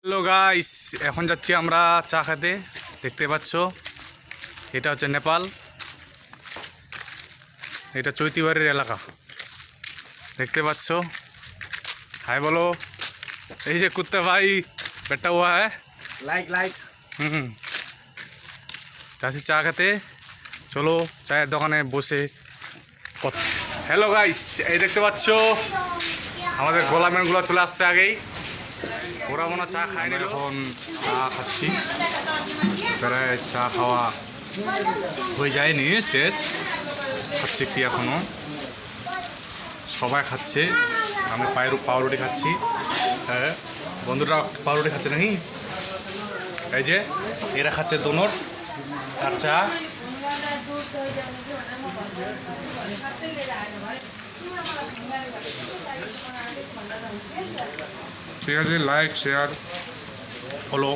Hello guys, এখন যাচ্ছি আমরা চা খেতে। দেখতে পাচ্ছ এটা হচ্ছে নেপাল, এটা চৈতিবাড়ির এলাকা। দেখতে পাচ্ছ, হাই বলো। এই যে কুত্তে ভাই बैठा हुआ है, লাইক যাচ্ছি চা খেতে। চলো চায়ের দোকানে বসে। হ্যালো গাইস, এই দেখতে পাচ্ছ আমাদের গোলামেনগুলো চলে আসছে আগেই। ওরা মনে চা খায় না, এখন চা খাচ্ছি। প্রায় চা খাওয়া হয়ে যায়নি, শেষ। খাচ্ছে কি এখনো, সবাই খাচ্ছে। আমি পাউরুটি খাচ্ছি। হ্যাঁ, বন্ধুরা পাউরুটি খাচ্ছে নাকি? এই যে এরা খাচ্ছে দোনট আর চা। ঠিক আছে, লাইক শেয়ার ফলো।